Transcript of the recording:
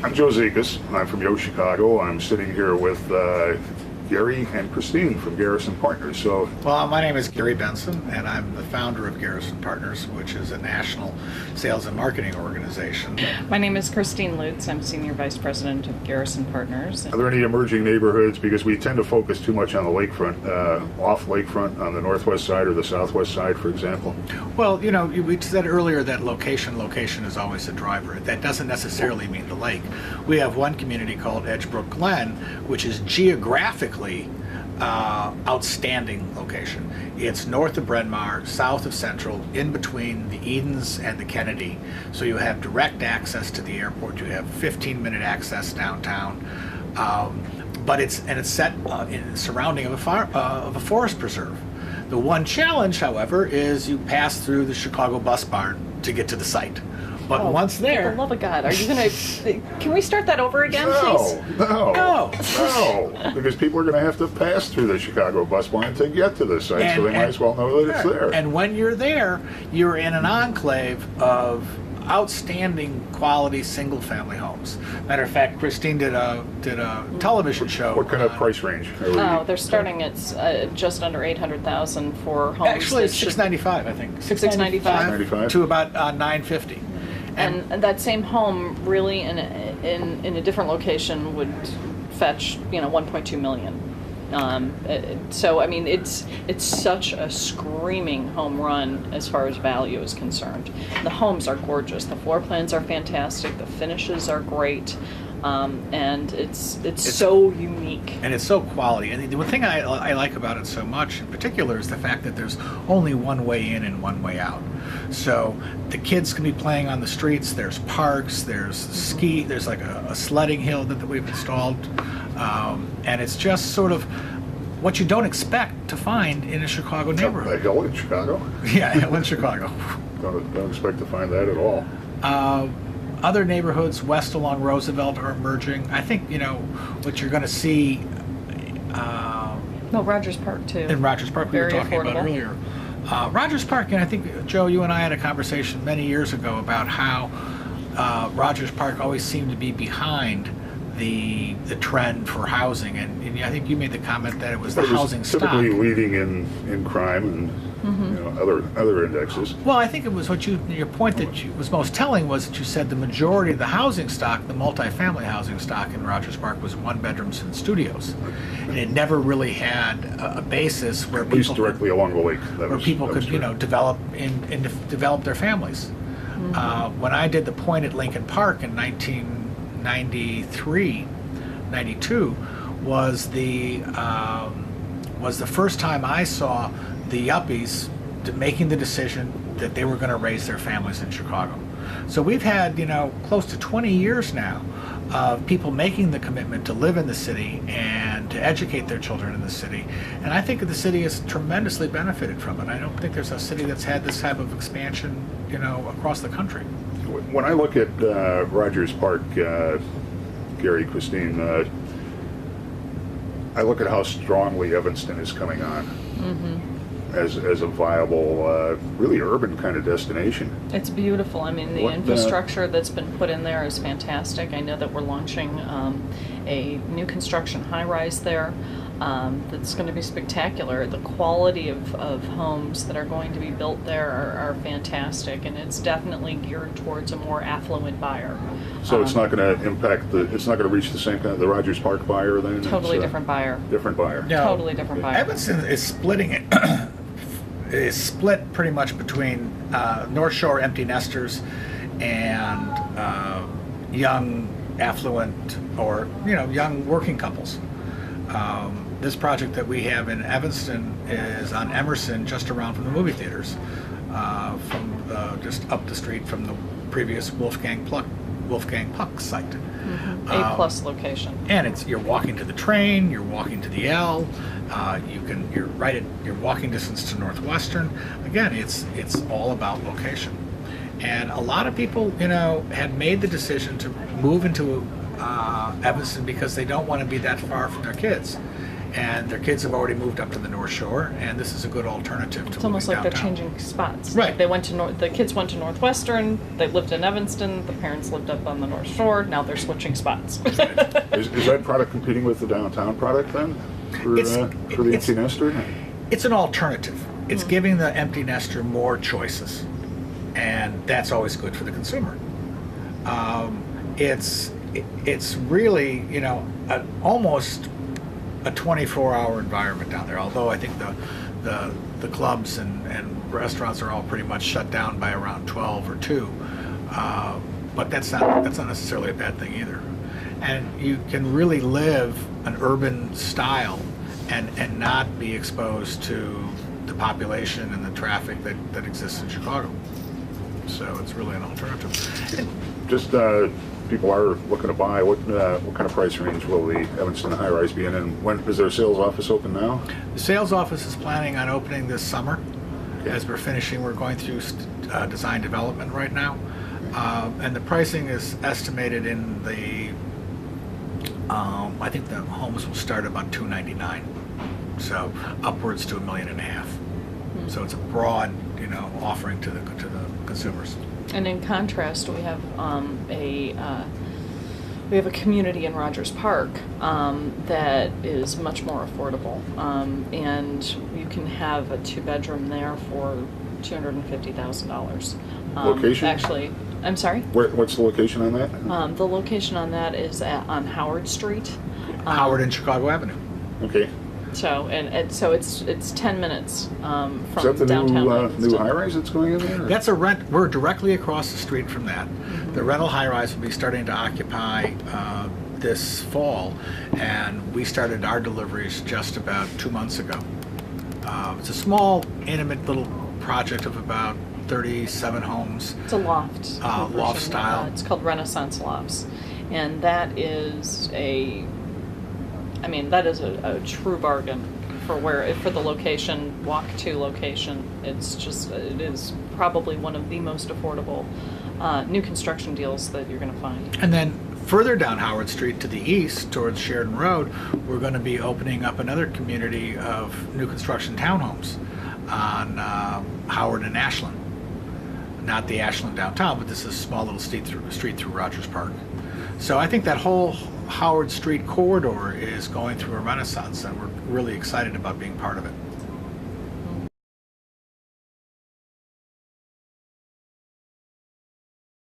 I'm Joe Zekas. I'm from YoChicago. I'm sitting here with Garry and Christine from Garrison Partners. So, well, my name is Garry Benson, and I'm the founder of Garrison Partners, which is a national sales and marketing organization. My name is Christine Lutz. I'm Senior Vice President of Garrison Partners. Are there any emerging neighborhoods? Because we tend to focus too much on the lakefront, off lakefront, on the northwest side or the southwest side, for example. Well, you know, we said earlier that location is always a driver. That doesn't necessarily mean the lake. We have one community called Edgebrook Glen, which is geographically outstanding location. It's north of Bryn Mawr, south of Central, in between the Edens and the Kennedy. So you have direct access to the airport. You have 15-minute access downtown. But it's set in the surrounding of a forest preserve. The one challenge, however, is you pass through the Chicago bus barn to get to the site. But once there, for the love of God, are you going to? Can we start that over again, please? No, because people are going to have to pass through the Chicago bus barn to get to the site, so they might as well know that it's there. And when you're there, you're in an enclave of outstanding quality single-family homes. Matter of fact, Christine did a television show. What kind of price range? They're starting at just under $800,000 for homes. Actually, it's $695, I think. $695 to about $950. And that same home, really, in a different location, would fetch $1.2 million. So I mean, it's such a screaming home run as far as value is concerned. The homes are gorgeous. The floor plans are fantastic. The finishes are great. And it's so unique. And it's so quality. And the one thing I like about it so much in particular is the fact that there's only one way in and one way out. So the kids can be playing on the streets, there's parks, there's ski, there's like a sledding hill that we've installed. And it's just sort of what you don't expect to find in a Chicago neighborhood. A hill in Chicago? Yeah, a hill in Chicago. Don't expect to find that at all. Other neighborhoods west along Roosevelt are emerging. I think, what you're going to see... Rogers Park, too. In Rogers Park, we were talking affordable. about earlier. Rogers Park, and I think, Joe, you and I had a conversation many years ago about how Rogers Park always seemed to be behind the trend for housing, and I think you made the comment that it was the housing stock. Typically leading in crime and other indexes. Well, I think it was your point that was most telling was that you said the majority of the housing stock, the multifamily housing stock in Rogers Park, was one bedrooms and studios, and it never really had a basis where at least directly along the lake, where people could develop develop their families. When I did the point at Lincoln Park in 1993, 92 was the first time I saw the yuppies making the decision that they were going to raise their families in Chicago. So we've had close to 20 years now of people making the commitment to live in the city and to educate their children in the city, and I think the city has tremendously benefited from it. I don't think there's a city that's had this type of expansion across the country. When I look at Rogers Park, Garry, Christine, I look at how strongly Evanston is coming on as a viable, really urban kind of destination. It's beautiful. I mean, the infrastructure that's been put in there is fantastic. I know that we're launching a new construction high-rise there that's going to be spectacular. The quality of homes that are going to be built there are fantastic, and it's definitely geared towards a more affluent buyer. So it's not going to impact it's not going to reach the same kind of the Rogers Park buyer then? Totally different buyer. Different buyer. No, totally different buyer. Evanston is splitting it. Is split pretty much between North Shore empty nesters and young affluent or young working couples. This project that we have in Evanston is on Emerson, just around from the movie theaters, from just up the street from the previous Wolfgang Puck site. A-plus location. And you're walking to the train, you're walking to the L, you're walking distance to Northwestern. Again, it's all about location. And a lot of people, had made the decision to move into Evanston because they don't want to be that far from their kids. and their kids have already moved up to the North Shore, and this is a good alternative to It's almost like moving they're downtown. changing spots. Right. They went to the kids went to Northwestern. They lived in Evanston. The parents lived up on the North Shore. Now they're switching spots. Is that product competing with the downtown product then for the it's- empty nester? It's an alternative. It's giving the empty nester more choices, and that's always good for the consumer. It's really, you know, almost a 24-hour environment down there. Although I think the clubs and restaurants are all pretty much shut down by around 12 or 2, but that's not necessarily a bad thing either. And you can really live an urban style and not be exposed to the population and the traffic that exists in Chicago. So it's really an alternative. And Just people are looking to buy. What kind of price range will the Evanston high-rise be in? And when is their sales office open now? the sales office is planning on opening this summer. Okay. As we're going through design development right now. And the pricing is estimated in the, I think the homes will start about $299. So upwards to $1.5 million. So it's a broad, you know, offering to the consumers. And in contrast, we have a community in Rogers Park that is much more affordable, and you can have a 2-bedroom there for $250,000. Location? Actually, I'm sorry. What's the location on that? The location on that is on Howard Street. Howard and Chicago Avenue. Okay. So so it's 10 minutes from Is that the downtown. new Evanston. high-rise that's going in there? or- That's a rent. We're directly across the street from that. The rental high-rise will be starting to occupy this fall, and we started our deliveries just about 2 months ago. It's a small, intimate little project of about 37 homes. It's a loft. Loft version. style. It's called Renaissance Lofts, and that is a true bargain for the location, walk-to location. It is probably one of the most affordable new construction deals that you're going to find. And then further down Howard Street to the east towards Sheridan Road, we're going to be opening up another community of new construction townhomes on Howard and Ashland. Not the Ashland downtown, but this is a small little street through Rogers Park. So I think that whole Howard Street corridor is going through a renaissance, and we're really excited about being part of it.